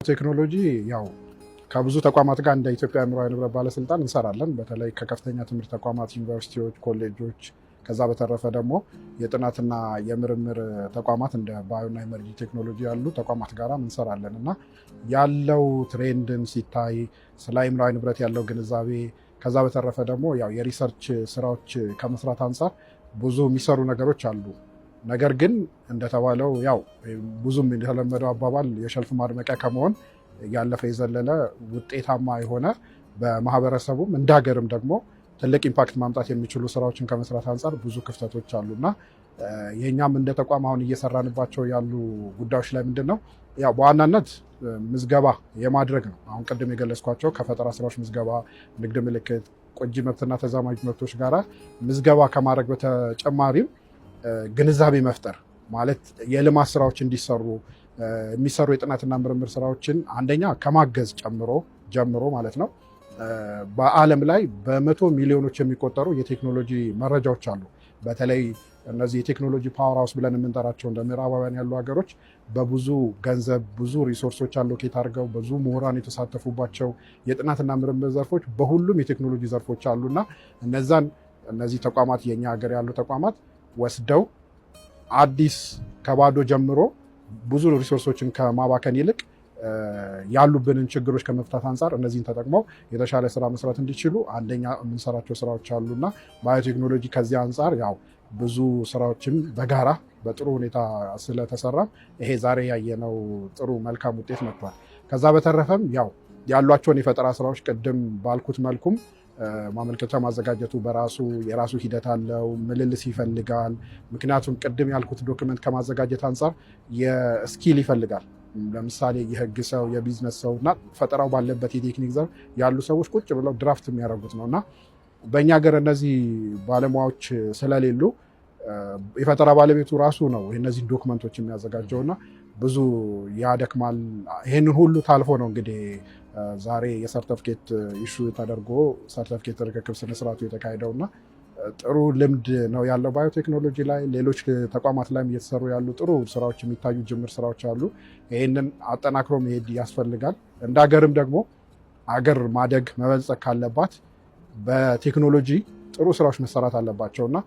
ቴክኖሎጂ ያው ከብዙ ተቋማት ጋር እንደ ኢትዮጵያ አእምሯዊ ንብረት ባለስልጣን እንሰራለን። በተለይ ከከፍተኛ ትምህርት ተቋማት፣ ዩኒቨርሲቲዎች፣ ኮሌጆች ከዛ በተረፈ ደግሞ የጥናትና የምርምር ተቋማት እንደ ባዮና ኢመርጂ ቴክኖሎጂ ያሉ ተቋማት ጋር እንሰራለን እና ያለው ትሬንድን ሲታይ ስለ አእምሯዊ ንብረት ያለው ግንዛቤ ከዛ በተረፈ ደግሞ ያው የሪሰርች ስራዎች ከመስራት አንጻር ብዙ የሚሰሩ ነገሮች አሉ። ነገር ግን እንደተባለው ያው ብዙም የተለመደው አባባል የሸልፍ ማድመቂያ ከመሆን ያለፈ የዘለለ ውጤታማ የሆነ በማህበረሰቡም እንደ ሀገርም ደግሞ ትልቅ ኢምፓክት ማምጣት የሚችሉ ስራዎችን ከመስራት አንጻር ብዙ ክፍተቶች አሉና የኛም እንደ ተቋም አሁን እየሰራንባቸው ያሉ ጉዳዮች ላይ ምንድነው ያው በዋናነት ምዝገባ የማድረግ ነው። አሁን ቅድም የገለጽኳቸው ከፈጠራ ስራዎች ምዝገባ፣ ንግድ ምልክት፣ ቅጂ መብትና ተዛማጅ መብቶች ጋራ ምዝገባ ከማድረግ በተጨማሪም ግንዛቤ መፍጠር ማለት የልማት ስራዎች እንዲሰሩ የሚሰሩ የጥናትና ምርምር ስራዎችን አንደኛ ከማገዝ ጀምሮ ማለት ነው። በዓለም ላይ በመቶ ሚሊዮኖች የሚቆጠሩ የቴክኖሎጂ መረጃዎች አሉ። በተለይ እነዚህ የቴክኖሎጂ ፓወር ሃውስ ብለን የምንጠራቸው እንደ ምዕራባውያን ያሉ ሀገሮች በብዙ ገንዘብ ብዙ ሪሶርሶች አሎኬት አድርገው ብዙ ምሁራን የተሳተፉባቸው የጥናትና ምርምር ዘርፎች በሁሉም የቴክኖሎጂ ዘርፎች አሉና እነዚህ ተቋማት የኛ ሀገር ያሉ ተቋማት ወስደው አዲስ ከባዶ ጀምሮ ብዙ ሪሶርሶችን ከማባከን ይልቅ ያሉብንን ችግሮች ከመፍታት አንጻር እነዚህን ተጠቅመው የተሻለ ስራ መስራት እንዲችሉ አንደኛ የምንሰራቸው ስራዎች አሉና ባዮቴክኖሎጂ ከዚህ አንጻር ያው ብዙ ስራዎችን በጋራ በጥሩ ሁኔታ ስለተሰራ ይሄ ዛሬ ያየነው ጥሩ መልካም ውጤት መጥቷል። ከዛ በተረፈም ያው ያሏቸውን የፈጠራ ስራዎች ቅድም ባልኩት መልኩም ማመልከቻ ማዘጋጀቱ በራሱ የራሱ ሂደት አለው፣ ምልልስ ይፈልጋል። ምክንያቱም ቅድም ያልኩት ዶክመንት ከማዘጋጀት አንጻር የስኪል ይፈልጋል። ለምሳሌ የህግ ሰው፣ የቢዝነስ ሰው እና ፈጠራው ባለበት የቴክኒክ ዘርፍ ያሉ ሰዎች ቁጭ ብለው ድራፍት የሚያደርጉት ነው እና በእኛ ሀገር እነዚህ ባለሙያዎች ስለሌሉ የፈጠራ ባለቤቱ ራሱ ነው እነዚህን ዶክመንቶች የሚያዘጋጀው እና ብዙ ያደክማል። ይህንን ሁሉ ታልፎ ነው እንግዲህ ዛሬ የሰርተፍኬት ኢሹ ተደርጎ ሰርተፍኬት ርክክብ ስነስርዓቱ የተካሄደው እና ጥሩ ልምድ ነው ያለው ባዮቴክኖሎጂ ላይ። ሌሎች ተቋማት ላይም እየተሰሩ ያሉ ጥሩ ስራዎች የሚታዩ ጅምር ስራዎች አሉ። ይህንን አጠናክሮ መሄድ ያስፈልጋል። እንደ ሀገርም ደግሞ አገር ማደግ መበልጸግ ካለባት በቴክኖሎጂ ጥሩ ስራዎች መሰራት አለባቸው እና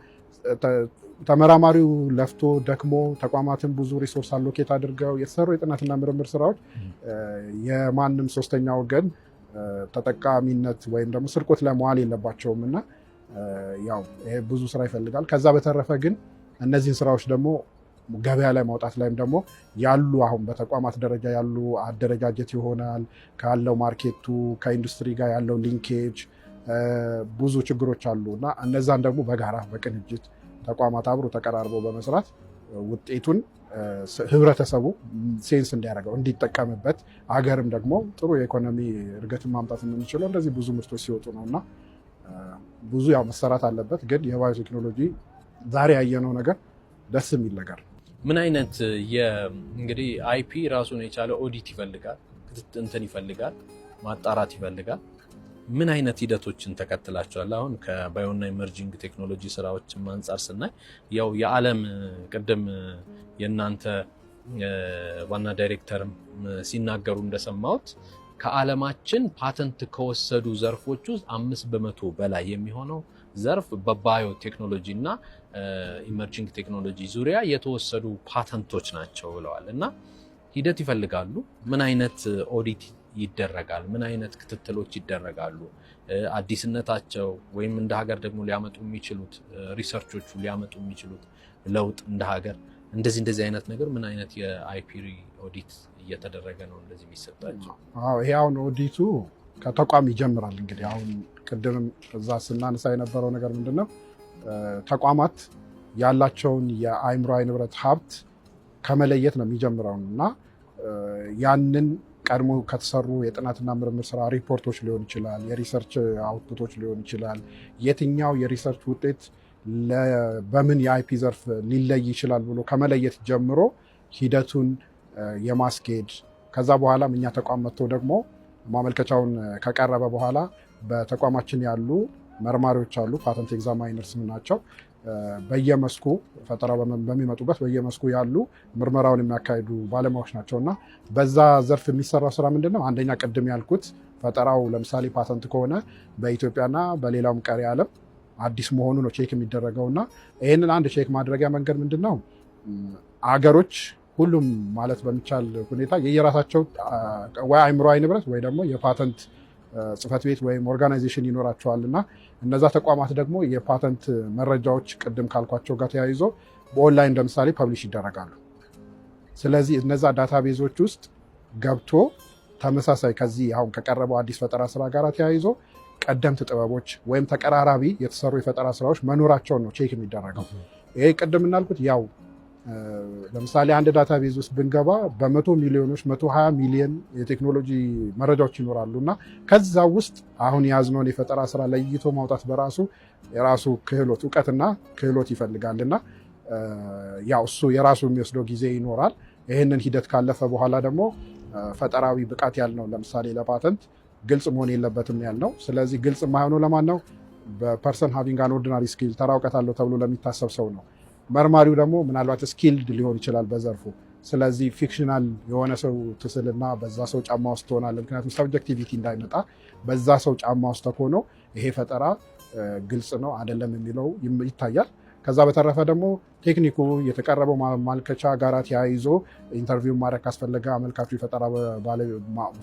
ተመራማሪው ለፍቶ ደክሞ ተቋማትን ብዙ ሪሶርስ አሎኬት አድርገው የተሰሩ የጥናትና ምርምር ስራዎች የማንም ሶስተኛ ወገን ተጠቃሚነት ወይም ደግሞ ስርቆት ላይ መዋል የለባቸውም እና ያው ይሄ ብዙ ስራ ይፈልጋል። ከዛ በተረፈ ግን እነዚህን ስራዎች ደግሞ ገበያ ላይ ማውጣት ላይም ደግሞ ያሉ አሁን በተቋማት ደረጃ ያሉ አደረጃጀት ይሆናል ካለው ማርኬቱ ከኢንዱስትሪ ጋር ያለው ሊንኬጅ ብዙ ችግሮች አሉ እና እነዛን ደግሞ በጋራ በቅንጅት ተቋማት አብሮ ተቀራርበው በመስራት ውጤቱን ህብረተሰቡ ሴንስ እንዲያደርገው እንዲጠቀምበት፣ አገርም ደግሞ ጥሩ የኢኮኖሚ እድገትን ማምጣት የምንችለው እንደዚህ ብዙ ምርቶች ሲወጡ ነው እና ብዙ ያው መሰራት አለበት። ግን የባዮቴክኖሎጂ ዛሬ ያየነው ነገር ደስ የሚል ነገር። ምን አይነት እንግዲህ አይፒ ራሱን የቻለ ኦዲት ይፈልጋል፣ ክትትል ይፈልጋል፣ ማጣራት ይፈልጋል። ምን አይነት ሂደቶችን ተከትላችኋል? አሁን ከባዮና ኢመርጂንግ ቴክኖሎጂ ስራዎችን አንጻር ስናይ ያው የዓለም ቅድም የእናንተ ዋና ዳይሬክተርም ሲናገሩ እንደሰማሁት ከዓለማችን ፓተንት ከወሰዱ ዘርፎች ውስጥ 5% በላይ የሚሆነው ዘርፍ በባዮ ቴክኖሎጂ እና ኢመርጂንግ ቴክኖሎጂ ዙሪያ የተወሰዱ ፓተንቶች ናቸው ብለዋል እና ሂደት ይፈልጋሉ። ምን አይነት ኦዲት ይደረጋል? ምን አይነት ክትትሎች ይደረጋሉ? አዲስነታቸው ወይም እንደ ሀገር ደግሞ ሊያመጡ የሚችሉት ሪሰርቾቹ ሊያመጡ የሚችሉት ለውጥ እንደ ሀገር እንደዚህ አይነት ነገር ምን አይነት የአይፒ ኦዲት እየተደረገ ነው እንደዚህ የሚሰጣቸው? ይሄ አሁን ኦዲቱ ከተቋም ይጀምራል። እንግዲህ አሁን ቅድም እዛ ስናነሳ የነበረው ነገር ምንድነው ተቋማት ያላቸውን የአእምሯዊ ንብረት ሀብት ከመለየት ነው የሚጀምረው እና ያንን ቀድሞ ከተሰሩ የጥናትና ምርምር ስራ ሪፖርቶች ሊሆን ይችላል፣ የሪሰርች አውትፑቶች ሊሆን ይችላል። የትኛው የሪሰርች ውጤት በምን የአይፒ ዘርፍ ሊለይ ይችላል ብሎ ከመለየት ጀምሮ ሂደቱን የማስኬድ ከዛ በኋላም እኛ ተቋም መጥቶ ደግሞ ማመልከቻውን ከቀረበ በኋላ በተቋማችን ያሉ መርማሪዎች አሉ፣ ፓተንት ኤግዛማይነርስ ናቸው። በየመስኩ ፈጠራ በሚመጡበት በየመስኩ ያሉ ምርመራውን የሚያካሂዱ ባለሙያዎች ናቸው እና በዛ ዘርፍ የሚሰራው ስራ ምንድነው? አንደኛ ቅድም ያልኩት ፈጠራው ለምሳሌ ፓተንት ከሆነ በኢትዮጵያና በሌላውም ቀሪ ዓለም አዲስ መሆኑ ነው ቼክ የሚደረገው እና ይህንን አንድ ቼክ ማድረጊያ መንገድ ምንድነው? አገሮች ሁሉም ማለት በሚቻል ሁኔታ የየራሳቸው ወይ አእምሯዊ ንብረት ወይ ደግሞ የፓተንት ጽህፈት ቤት ወይም ኦርጋናይዜሽን ይኖራቸዋል እና እነዛ ተቋማት ደግሞ የፓተንት መረጃዎች ቅድም ካልኳቸው ጋር ተያይዞ በኦንላይን ለምሳሌ ፐብሊሽ ይደረጋሉ። ስለዚህ እነዛ ዳታቤዞች ውስጥ ገብቶ ተመሳሳይ ከዚህ አሁን ከቀረበው አዲስ ፈጠራ ስራ ጋር ተያይዞ ቀደምት ጥበቦች ወይም ተቀራራቢ የተሰሩ የፈጠራ ስራዎች መኖራቸውን ነው ቼክ የሚደረገው። ይሄ ቅድም እናልኩት ያው ለምሳሌ አንድ ዳታቤዝ ውስጥ ብንገባ በመቶ ሚሊዮኖች 120 ሚሊዮን የቴክኖሎጂ መረጃዎች ይኖራሉ እና ከዛ ውስጥ አሁን የያዝነውን የፈጠራ ስራ ለይቶ ማውጣት በራሱ የራሱ ክህሎት እውቀትና ክህሎት ይፈልጋል እና ያው እሱ የራሱ የሚወስደው ጊዜ ይኖራል። ይህንን ሂደት ካለፈ በኋላ ደግሞ ፈጠራዊ ብቃት ያልነው ለምሳሌ ለፓተንት ግልጽ መሆን የለበትም ያልነው። ስለዚህ ግልጽ የማይሆነው ለማን ነው? በፐርሰን ሃቪንግ አን ኦርዲናሪ ስኪል ተራ እውቀት አለው ተብሎ ለሚታሰብ ሰው ነው። መርማሪው ደግሞ ምናልባት ስኪልድ ሊሆን ይችላል በዘርፉ። ስለዚህ ፊክሽናል የሆነ ሰው ትስልና በዛ ሰው ጫማ ውስጥ ትሆናለህ። ምክንያቱም ሰብጀክቲቪቲ እንዳይመጣ በዛ ሰው ጫማ ውስጥ ተኮኖ ይሄ ፈጠራ ግልጽ ነው አይደለም የሚለው ይታያል። ከዛ በተረፈ ደግሞ ቴክኒኩ የተቀረበው ማመልከቻ ጋር ተያይዞ ኢንተርቪው ማድረግ ካስፈለገ አመልካቹ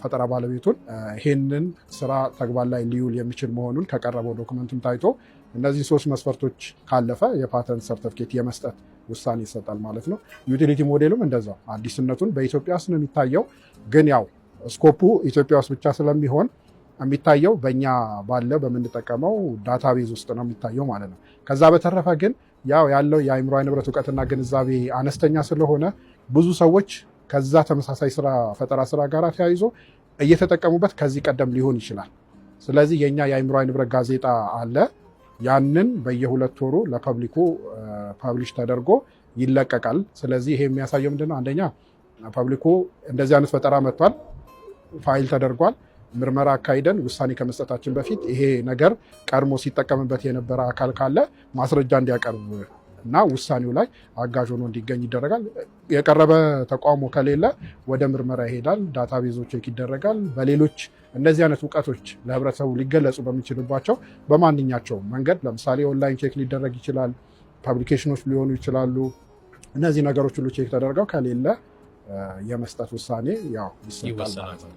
ፈጠራ ባለቤቱን ይሄንን ስራ ተግባር ላይ ሊውል የሚችል መሆኑን ከቀረበው ዶክመንቱም ታይቶ እነዚህ 3 መስፈርቶች ካለፈ የፓተንት ሰርቲፊኬት የመስጠት ውሳኔ ይሰጣል ማለት ነው። ዩቲሊቲ ሞዴሉም እንደዛው አዲስነቱን በኢትዮጵያ ውስጥ ነው የሚታየው፣ ግን ያው ስኮፑ ኢትዮጵያ ውስጥ ብቻ ስለሚሆን የሚታየው በእኛ ባለ በምንጠቀመው ዳታቤዝ ውስጥ ነው የሚታየው ማለት ነው። ከዛ በተረፈ ግን ያው ያለው የአእምሯዊ ንብረት እውቀትና ግንዛቤ አነስተኛ ስለሆነ ብዙ ሰዎች ከዛ ተመሳሳይ ፈጠራ ስራ ጋር ተያይዞ እየተጠቀሙበት ከዚህ ቀደም ሊሆን ይችላል። ስለዚህ የኛ የአእምሯዊ ንብረት ጋዜጣ አለ። ያንን በየ2 ወሩ ለፐብሊኩ ፐብሊሽ ተደርጎ ይለቀቃል። ስለዚህ ይሄ የሚያሳየው ምንድነው? አንደኛ ፐብሊኩ እንደዚህ አይነት ፈጠራ መጥቷል፣ ፋይል ተደርጓል፣ ምርመራ አካሂደን ውሳኔ ከመስጠታችን በፊት ይሄ ነገር ቀድሞ ሲጠቀምበት የነበረ አካል ካለ ማስረጃ እንዲያቀርብ እና ውሳኔው ላይ አጋዥ ሆኖ እንዲገኝ ይደረጋል። የቀረበ ተቃውሞ ከሌለ ወደ ምርመራ ይሄዳል፣ ዳታቤዞች ቼክ ይደረጋል። በሌሎች እነዚህ አይነት እውቀቶች ለህብረተሰቡ ሊገለጹ በሚችሉባቸው በማንኛቸው መንገድ ለምሳሌ ኦንላይን ቼክ ሊደረግ ይችላል፣ ፐብሊኬሽኖች ሊሆኑ ይችላሉ። እነዚህ ነገሮች ሁሉ ቼክ ተደርገው ከሌለ የመስጠት ውሳኔ ያው ይሰጣል ማለት ነው።